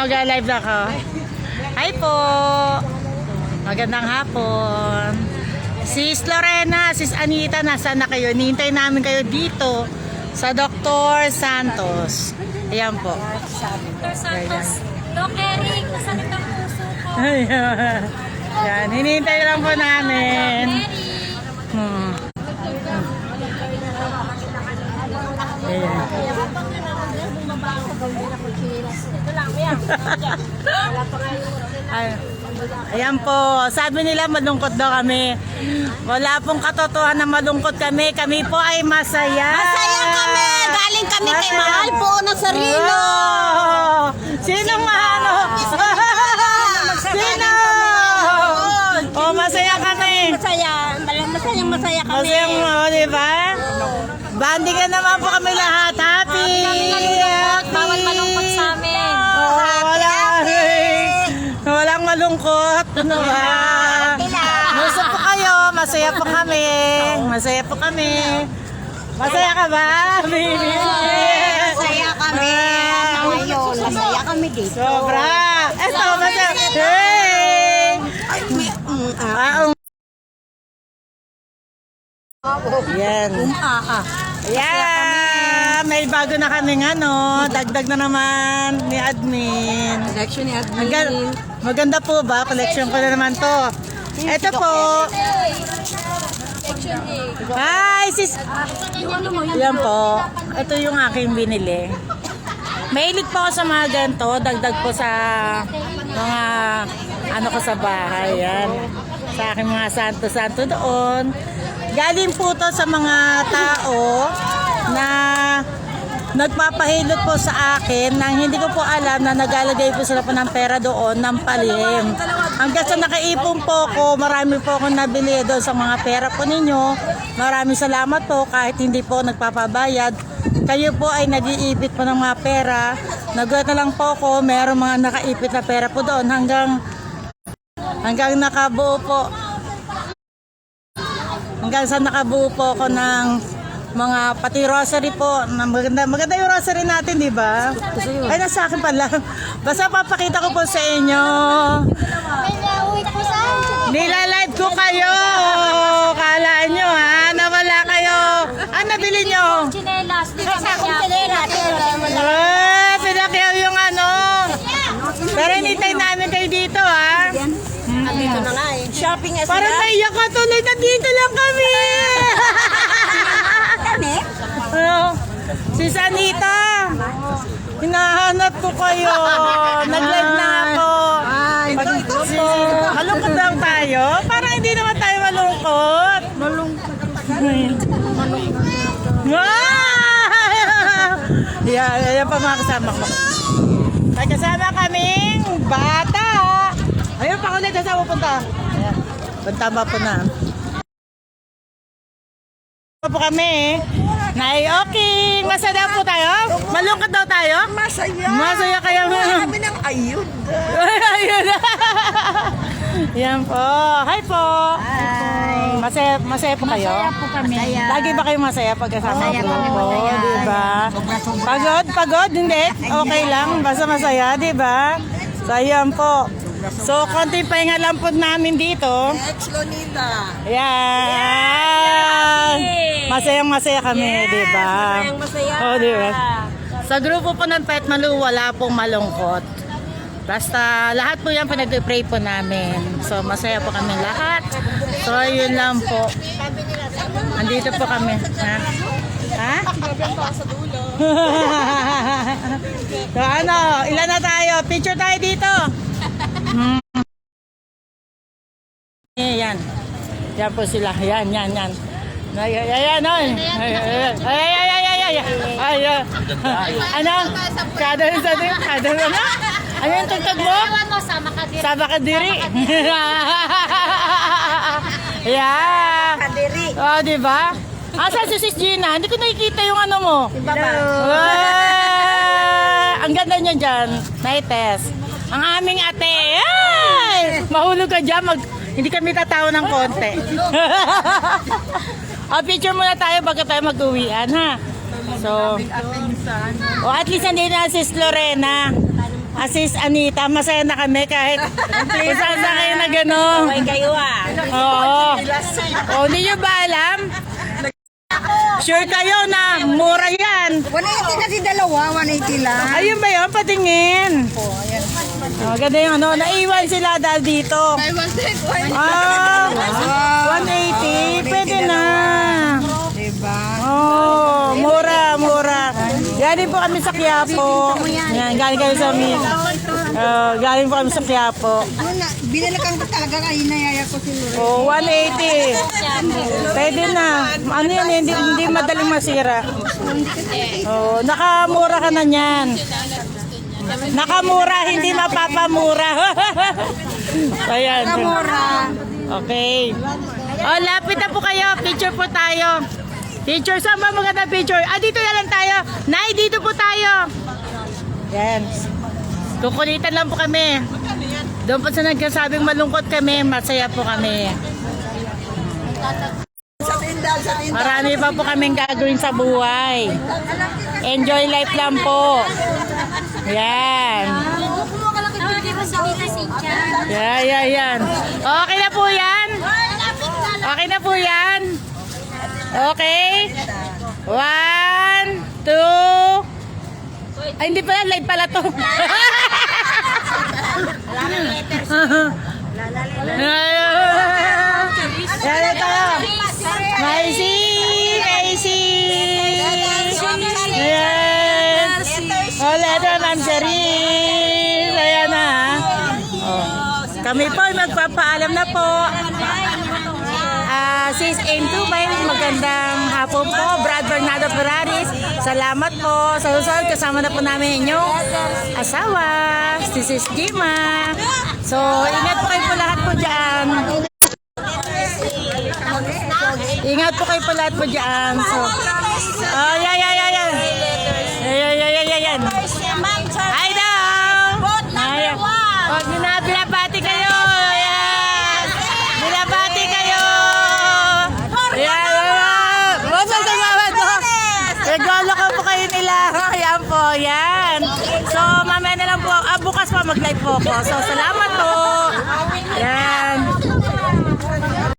mag-live ako. Hi po. Magandang hapon. Sis Lorena, Sis Anita, nasaan na kayo? Nihintay namin kayo dito sa Dr. Santos. Ayan po. Dr. Santos, Doc Eric, nasaan ang puso ko? Ayan. Yan, hinihintay lang po namin. Ayan. Ayan po, sabi nila malungkot daw kami. Wala pong katotohanan na malungkot kami. Kami po ay masaya. Masaya kami! Galing kami kay Mahal po ng Sarilo! Sino mahalo? Sino? Oh, masaya kami. Masaya kami. Masayang mo, di ba? Banding ka naman po kami lahat. Happy! Bawal malungkot sa amin. Walang malungkot. Ano ba? Gusto po kayo. Masaya po kami. Masaya po kami. Masaya ka ba, baby? Masaya kami. Ngayon, masaya kami dito. Sobra. Eto, masaya. Hey! Yan. Yeah, may bago na kaming ano, dagdag na naman ni admin. Collection ni admin. Maganda po ba? Collection ko na naman to. Ito po. Hi, sis. Yan po. Ito yung aking binili. Mahilig po ako sa mga ganito. Dagdag po sa mga ano ko sa bahay. Yan. Sa aking mga santo-santo doon. Galing po to sa mga tao na nagpapahilot po sa akin nang hindi ko po alam na naglalagay po sila po ng pera doon ng palihim. Hanggang sa nakaipon po ko, marami po akong nabili doon sa mga pera po ninyo. Maraming salamat po kahit hindi po nagpapabayad. Kayo po ay nag-iipit po ng mga pera. Nagulat na lang po ako, mayroong mga nakaipit na pera po doon hanggang nakabuo po. Hanggang sa nakabuo po ako ng mga pati rosary po. Maganda yung rosary natin, di ba? Ay, nasa akin pala. Basta papakita ko po sa inyo. Nilalive ko kayo. Kala nyo ha, nawala kayo. Ano nabili nyo? Chinelas, di ba Pinakyaw yung ano. Pero hinintay namin kayo dito ha. Dito na nga eh. Shopping as Parang naiyak ka tuloy na dito lang kami. kami. Ano? Si Sanita. Hinahanap ko kayo. Nag-live na ako. Ito po. Malungkot daw tayo. Parang hindi naman tayo malungkot. Yan pa mga kasama ko. May kasama kaming bata. Ayun pa ulit. Saan pupunta? Ayan. Pantama po na. Po kami. Nay, okay. Masaya po tayo? Malungkot daw tayo? Masaya. Masaya kayo. Kami ng ayun. Ayun. Yan po. Hi po. Hi. Masaya po kayo? Masaya po kami. Lagi ba kayo masaya pag kasama Masaya po? kami, masaya. Diba? Pagod? Hindi? Okay lang. Basta masaya, diba? So, ayan po. So, konting pahinga lang po namin dito. Ex-Lonita. Ayan. Masayang-masaya kami, diba? Masayang-masaya. Oh, diba? Sa grupo po ng Pet Malu, wala pong malungkot. Basta lahat po yan pinag-pray po namin. So masaya po kami lahat. So yun lang po. Andito po kami. Ha? Ha? So ano, ilan na tayo? Picture tayo dito. Yan. Yan po sila. Yan. Ayan, oy. Ay. Ano? Kada ano? Ano yung tugtog mo? Ewan mo, sama ka din. Sama ka diri. Yeah. Kadiri. Oh, di ba? Asan si Sis Gina? Hindi ko nakikita yung ano mo. Baba. Ang ganda niya dyan. Naites. Ang aming ate. Ay! Mahulog ka dyan. Hindi kami tatawa ng konti. Picture muna tayo bago tayo mag-uwian, ha? So, at least hindi na Sis Lorena. Sis Anita, masaya na kami kahit kung saan na kayo na gano'n. Kayo ah. Oo. O, hindi nyo ba alam? Sure kayo na mura yan. 180 na si dalawa, 180 lang. Ayun ba yun? Patingin. Oh, ganda yung ano. Naiwan sila dahil dito. Ah, 180. Pwede na. Diba? Oh, mura, mura. Galing po kami sa Quiapo. Yan, galing kami sa amin. Galing po kami sa Quiapo. Binalikan ko talaga kayo, nayaya ko si Lord. Oh, 180. Pwede na. Ano yan, hindi madaling masira. Oh, nakamura ka na niyan. Nakamura, hindi mapapamura. Ayan. Mura. Okay. Oh, lapit na po kayo. Picture po tayo. Picture, saan ba maganda picture? Dito na lang tayo. Nay, dito po tayo. Yan. Kukulitan lang po kami. Doon po sa nagkasabing malungkot kami, masaya po kami. Marami pa po kaming gagawin sa buhay. Enjoy life lang po. Yan. Kumuha ka lang kay Judy mo sa Tita Cynthia. Yan. Okay na po yan? Okay na po yan? Okay? 1, 2. Ay, hindi pala. Live pala to. Yan tayo. Maisi. Ayan. Hola, ito, Ma'am Cherise. Ayan na. Oh. Kami po ay magpapaalam na po. Sis Aim Tubay, magandang hapon po. Brad Bernardo Ferraris, salamat po. Sa susunod, kasama na po namin inyong asawa, si Sis Gima. So, ingat po kayo po lahat po dyan. Ingat po kayo po lahat po dyan. So, oh, yan. Yan. Hi daw! Ayan. Oh, binabati kayo. Ayan. Binabati kayo. Ayan. Salamat po. Regalo ko po kayo nila. Ayan po, yan. So, mamaya na lang po. Bukas po mag-live po ako. So, salamat po. Ayan.